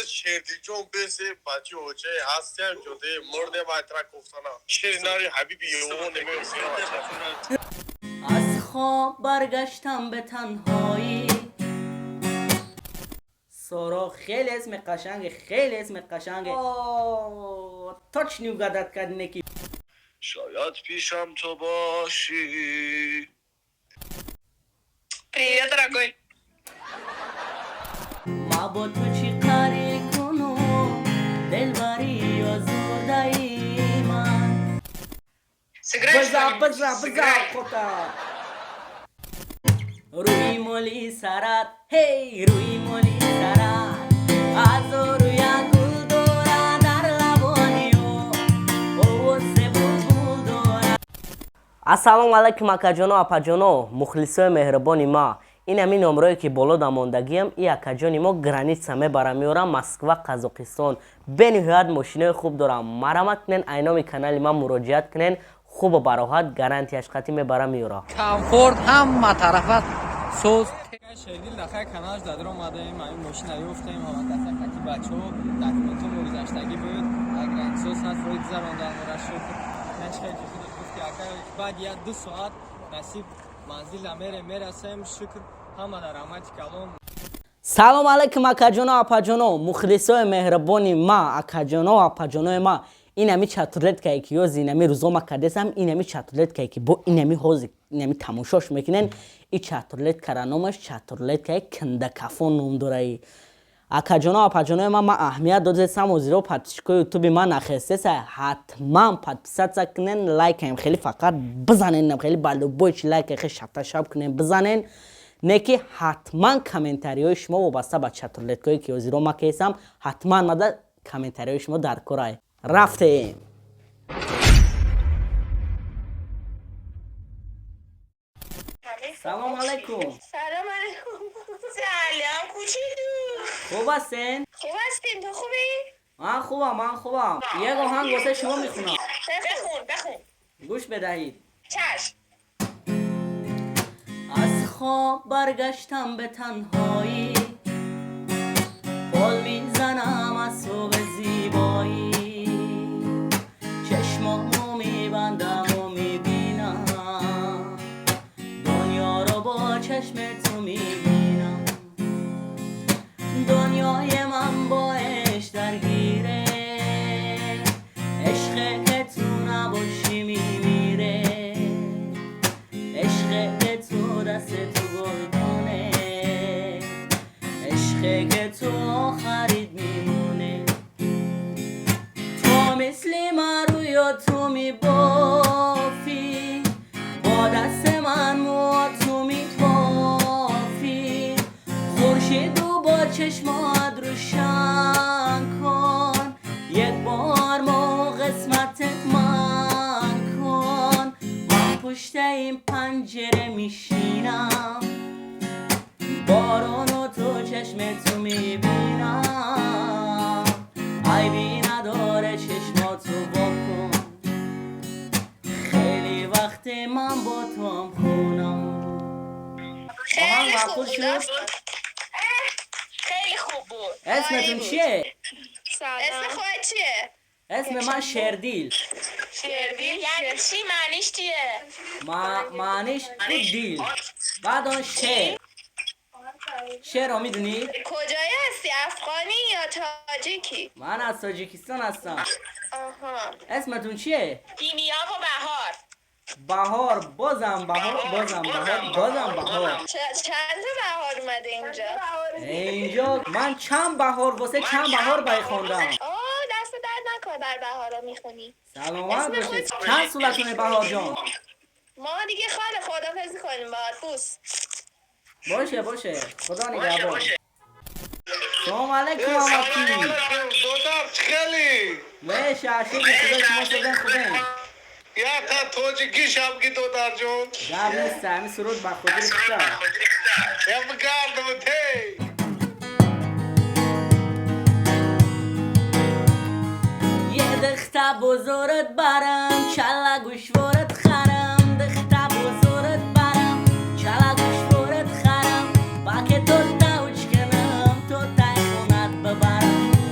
شیردی جون بسه بچه اوچه هستیم جده مرد بایترا کفتانا شیریناری حبیبی اون نمیسی از خواب برگشتم به تنهایی. سارا خیلی اسم قشنگه، خیلی اسم قشنگه. تاچ نیو گدت کردنه کی شاید پیشم تو باشی. Привет, дорогой. ما با تو چی کاری کنم دلبری آزرده ای من. Сыграешь بزا что-нибудь? بزا بزا Сыграй. خدا روی مولی سرت هی روی مولی سرت از روی گل داره در لبانی او سبول داره. السلام علیکم اکا جانو اپا جانو مخلصای مهربانی ما. این همین نمرایی که بالا داماندگیم ای اکا جانی ما گرانیت سمه برام میارم مسکو قزاقستان. به نهایت ماشینای خوب دارم. مرحمت کنین اینامی کانال ما مراجعت کنین. خوب و براحت گارانتیش قطعی برام میاره. کامفورت هم طرفت سوز شیردیل داخل کانالش دادر اومدیم. ما این ماشین نیافتیم و دفعه بچه‌ها دکمنتو گذشتگی بود. اگر این سوز هست روی گذراندن و شد نشکل جدید گفتی اگر بعد یک 2 ساعت نصیب منزل میرسیم شکر همه در رحمت کلام. سلام علیکم اکا جانو اپا جانو مخلصای مهربانی ما اکا جانو اپا جانو ما. این همی چطورت که یکی این همی روزا ما کردیم این همی چطورت که یکی با این همی حوزی این همی تماشاش میکنن این چطورت کرانومش چطورت که یک کنده کفون نوم داره ای اکا جانا اپا جانای ما اهمیت داده سم و زیرا پتشکای یوتیوب ما نخسته سه حتما پتپسات سکنن لایک هم خیلی فقط بزنین خیلی بالو بوچ لایک خیلی شبتا شب کنن بزنین نکی حتما کامنتاریای شما وابسته به چطورت که یکی زیرا ما کیسم حتما مده کامنتاریای شما در کارای رفتیم. سلام علیکم. سلام علیکم. سلام کوچولو. خوب هستین؟ خوب هستین تو خوبی؟ من خوبم. یک آهنگ واسه شما میخونم. بخون. گوش بدهید. چشم. از خواب برگشتم به تنهایی. پل میزنم از صبح زیبایی. چشمامو میبندم و میبینم دنیا رو با چشم تو میبینم. دنیای من با عشق درگیره. عشق که تو نباشی میمیره. عشق که تو دست تو گلدونه. عشق که تو آخرید میمونه. تو مثل من روی تو میبافی. با دست من مو تو میبافی. خورشید و با چشمات روشن کن. یک بار ما قسمتت من کن. من پشت این پنجره میشینم. باران و تو چشم تو میبینم. عیبی نداره چشماتو واکن. خیلی وقت من با تو هم خونم. خیلی خوب معقول بود. شد؟ خیلی خوب بود. اسمتون چیه؟ اسم خودت چیه؟ اسم من شیردیل. شیردیل یعنی چی؟ معنیش چیه؟ معنیش دیل. بعد آن شعر رو میدونی؟ کجایی هستی؟ افغانی یا تاجیکی؟ من از تاجیکستان هستم. آها. اسمتون چیه؟ کیمیا و بهار. بهار. بازم بهار. چند بهار اومده اینجا من چند بهار واسه چند بهار خوندم. دست درد نکنه در بهار رو میخونی. سلامت باشید. چند سالتونه بهار جان؟ ما دیگه خدافظی کنیم باهات. بوس. باشه خدا نگهدار. سلام علیکم آمدی. دودار خیلی میشه عشقی صدا شما صدا خوبه. یا تا توجگی شبگی دودار جون در نیست همین سرود با خودی رکشتر یا بگردم تی یه دخته بزرت برم چلا گوشوارت خرم. دخته بزرت برم چلا گوشوارت خرم. با که تو تاوچ کنم تو تای خونت ببرم.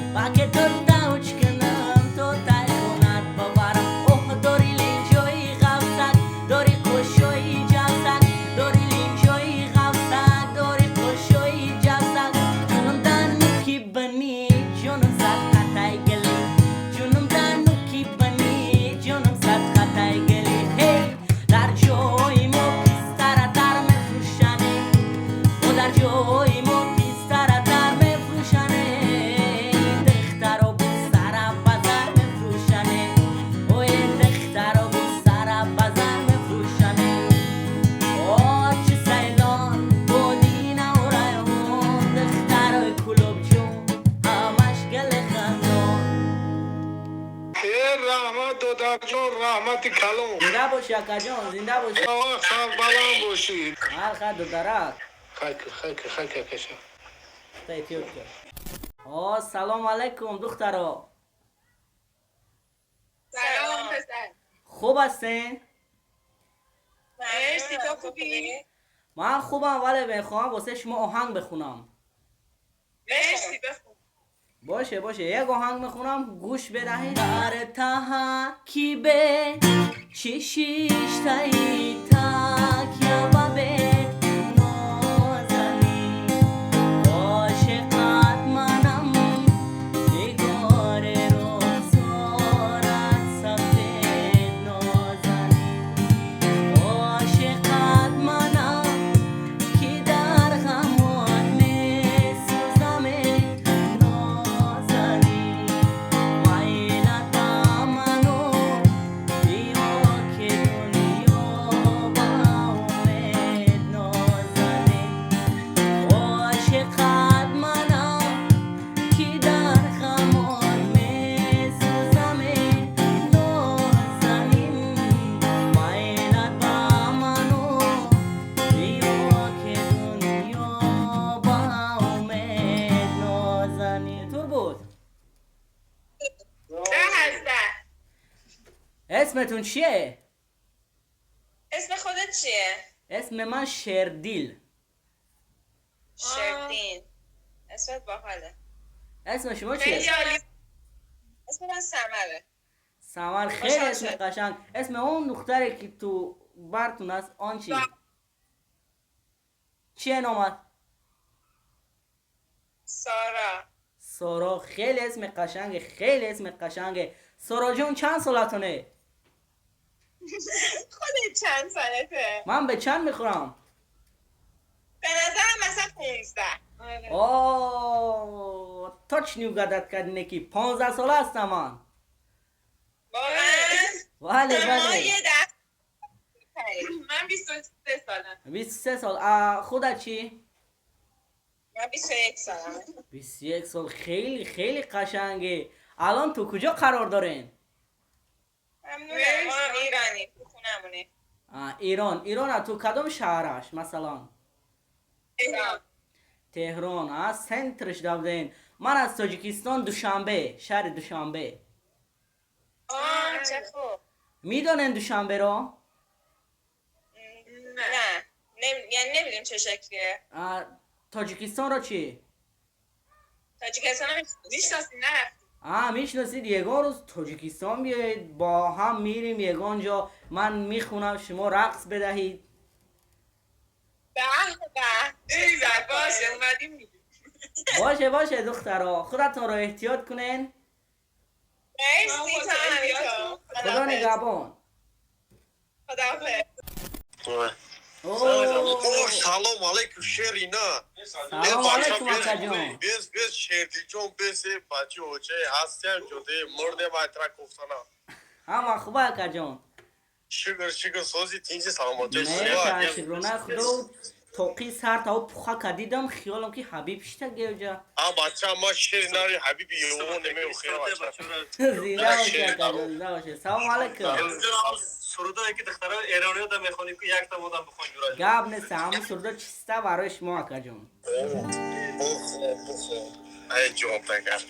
مادر جان رحمت کلام زنده باشی اکا جان، زنده باشی. آقا سر بلند باشید هر خد و درک. خاک کشم تا اتیوپیا. سلام علیکم دخترا. سلام پسر. خوب هستین؟ مرسی تو خوبی؟ من خوبم ولی بخوام واسه شما آهنگ بخونم. مرسی بخون. باشه یک آهنگ میخونم گوش بدهید. در تحکی به چشیش تایی تکیه و به نازنی عاشقت منم نگار رخسارت سفید نازنی عاشقت منم که در غمان میسوزم نازنی میلت با منو بیا که دنیا با امید نازنی عاشقت منم که در غمان میسوزم نازنی میلت با منو بیا که دنیا با امید نازنی. تو بود چه هستن؟ اسمتون چیه؟ اسم خودت چیه؟ اسم من شردیل. شردین. اسمت باحاله. اسم شما خیلی چیه؟ عالی. اسم من سمره. سمر. خیلی خوشحال اسم شد. قشنگ. اسم اون دختری که تو برتون است آن چیه نامت؟ سارا. سارا. خیلی اسم قشنگه، خیلی اسم قشنگه. سارا جون چند سالتونه؟ خودت چند سالته؟ من به چند میخورم؟ به نظرم مثلا 15. تاچ نیو گدت کردینه که 15 ساله هستم من. واقعا؟ بله ما بله. یه دست. من 23 سالم. 23 سال. خودت چی؟ من 21 سالم. 21 سال. خیلی خیلی قشنگه. الان تو کجا قرار دارین؟ ممنونم. ما ایرانی. تو خونمونه. ایران. تو کدام شهرش مثلا؟ ایران. تهران. سنترش دادین. من از تاجیکستان دوشنبه، شهر دوشنبه. چه خوب. میدونین دوشنبه رو؟ نه. یعنی نمیدونیم چه شکلیه. تاجیکستان رو چی؟ تاجیکستان هم میشناسیم نه؟ میشناسید. یگان روز تاجیکستان بیایید با هم میریم یگان جا. من میخونم شما رقص بدهید. به باشه اومدیم میگیم. باشه دخترا. خودتون رو احتیاط کنین. مرسی تا همینطور. خدا نگهبان. خداحافظ. سلام علیکم شرینا سلام علیکم اکا جان. biz şerdi جون biz بچه اوچه هستیم جده مرده و اترا گفتانا همه خوبه اکا جان. شکر سوزی تینجی سلامتی نه شکرانه خدا. توقی سر تا پوخا کدیدم خیالم که حبیب شته گوجا. بچه ما شریناری حبیبی یومون نمی خیلی بچه زنده باشه اکا جان، زنده باشه. سلام علیکم. سرودایی که دخترها ایرانی ها میخونیم که یک تا مودم بخون جورا گاب نیست. همون سرده چیسته برای شما اکا جان. بخون ای جواب بگر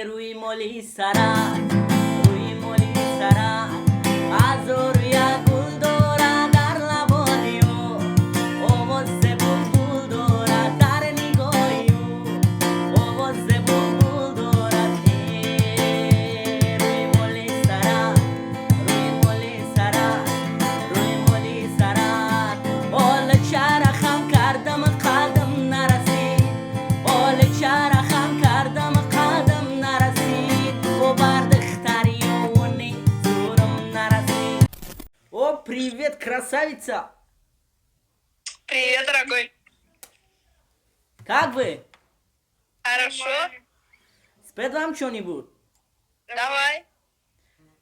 روی مولی سرک، روی مولی سرک از روی گل داره در لبانیو آواز بلبل داره در نگاهیو آواز بلبل داره. روی مولی سرک، روی مولی سرک، روی مولی سرک حال چرخم کردم قدم نرسید، حال چرخم کردم قدم نرسید و بردختری اونی زورم نرسید. Привет, красавица! Привет, дорогой. Как вы? Хорошо? Спеть вам что-нибудь? Давай.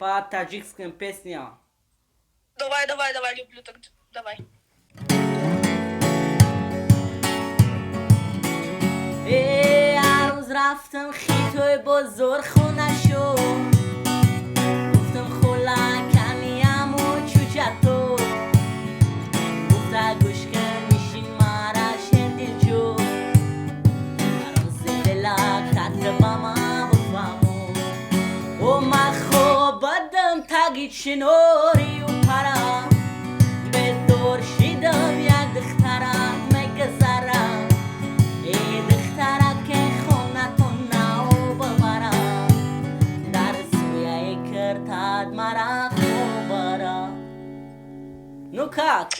По таджикским песням. Давай, люблю так. Давай. هر روز رفتم خیتوی بزرگ خونه شو شنوری و پرم به دور شیدم یک دخترم مگذرم ای دخترک که خونتون نو ببرم در سویه کرتاد مرا خوبرم. Ну как?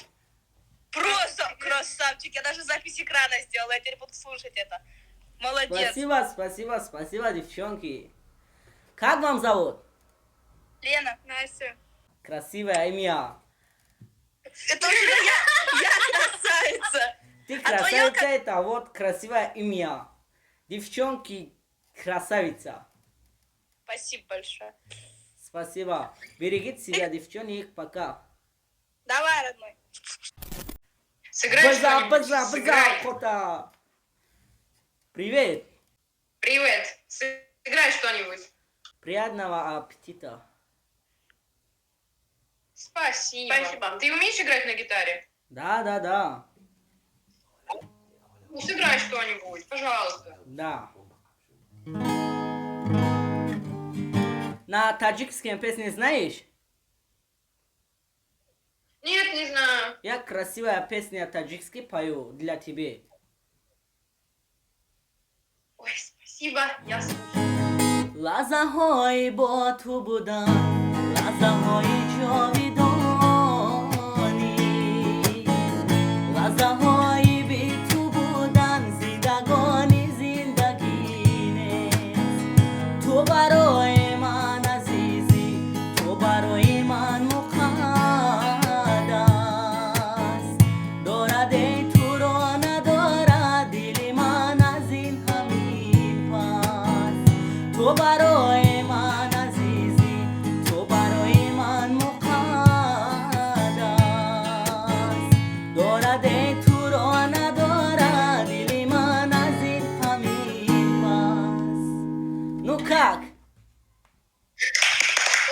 Просто красавчик. Я даже запись экрана сделала. Я теперь буду слушать это. Молодец. Спасибо, девчонки. Как вам зовут? Лена. Настя. Красивое имя. Это уже я красавица. Ты А твоё красавица, это вот красивое имя. Девчонки, красавица. Спасибо большое. Спасибо. Берегите себя, девчонки, пока. Давай, родной. Сыграй что-нибудь. База, Сыграй. кота. Привет. Привет. Сыграй что-нибудь. Приятного аппетита. Спасибо. Ты умеешь играть на гитаре? Да. Ну, сыграй что-нибудь, пожалуйста. Да. На таджикском песне знаешь? Нет, не знаю. Я красивая песня таджикский пою для тебя. Ой, спасибо, я слушаю. Лазаҳои бо ту будан, лазаҳои ҷовидонӣ, лазаҳои би ту будан, зиндагони зиндагӣ нест. Ту барои ман азизӣ, ту барои ман муқаддас. Дорад эй туро надорад дили ман аз ин ҳамин пас. Tu baroy man azizi, tu baroy man muqaddas. Dorade tu ro nadora dili man az in hamin pas. Ну как?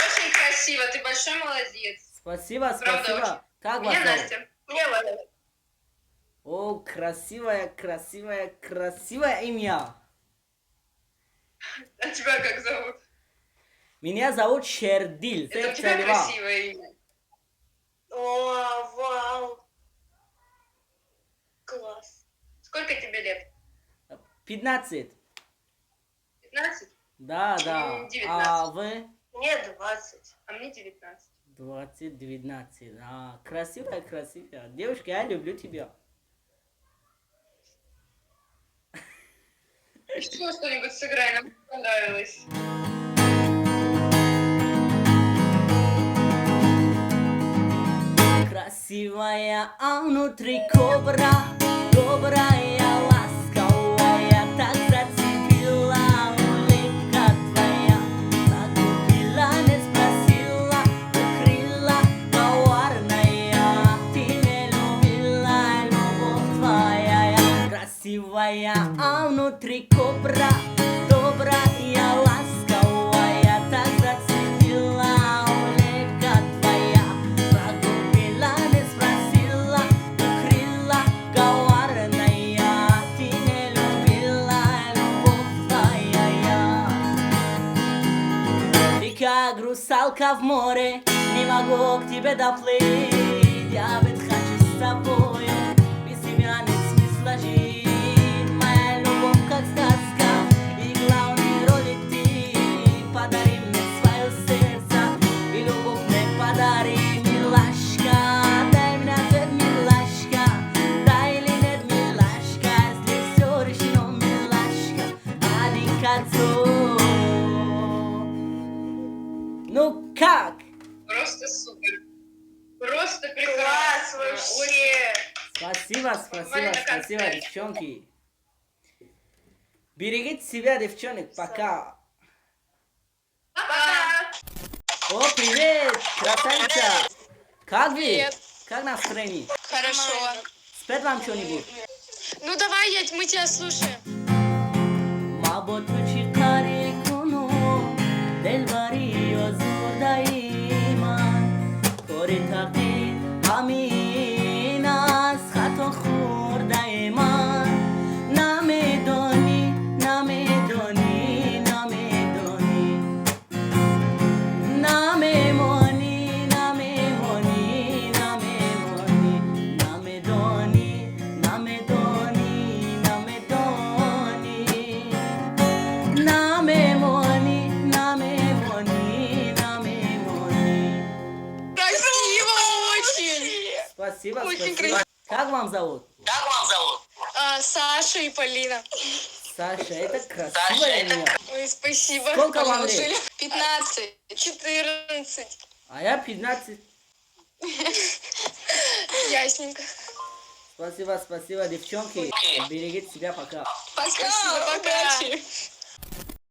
Очень красиво, ты большой молодец. Спасибо. Правда, очень. Как вас Меня зовут? Настя. Мне Валя. О, красивое имя. А тебя как зовут? Меня зовут Шердил. Это у тебя красивое имя. О, вау. Класс. Сколько тебе лет? 15. 15? Да. 19. А вы? Мне 20. А мне 19. 20-19. Красивая. Девушка, я люблю тебя. Еще что-нибудь сыграй, нам понравилось. Красивая, а внутри кобра, добрая, ласковая, так зацепила улыбка твоя, загубила, не спросила, укрыла, коварная, ты не любила, любовь твоя. Красивая, а внутри кобра, добрая, ласковая, так зацепила улыбка твоя, загубила, не спросила, укрыла, коварная, ты не любила, любовь твоя. Ты как русалка в море, не могу к тебе доплыть, я ведь хочу с тобою, без тебя нет смысла жить, моя любовь как сказка, и главной роли ты. Подари мне свое сердце, и любовь мне подари, милашка. Дай мне ответ, милашка, да или нет, милашка, если все решено, милашка, один кольцо. Ну как? Просто супер. Просто Класс прекрасно. вообще. Спасибо, Буквально на концерте. девчонки. Берегите себя, девчонок, пока. Пока. О, привет, красавица. Как вы? Привет. Как настроение? Хорошо. Спеть вам что-нибудь? Ну давай, мы тебя слушаем. ما با تو چی کاری کنم دلبری آزرده‌ای من کاری تقدیر همین است خطا خورده من نمیدانی نمیمانی Спасибо, Очень спасибо. красиво. Как вам зовут? Саша и Полина. Саша, это красивое имя. Ой, спасибо. Сколько вам Поможили. лет? 15, 14. А я 15. Ясненько. Спасибо, спасибо, девчонки. Берегите себя, пока. Спасибо, пока.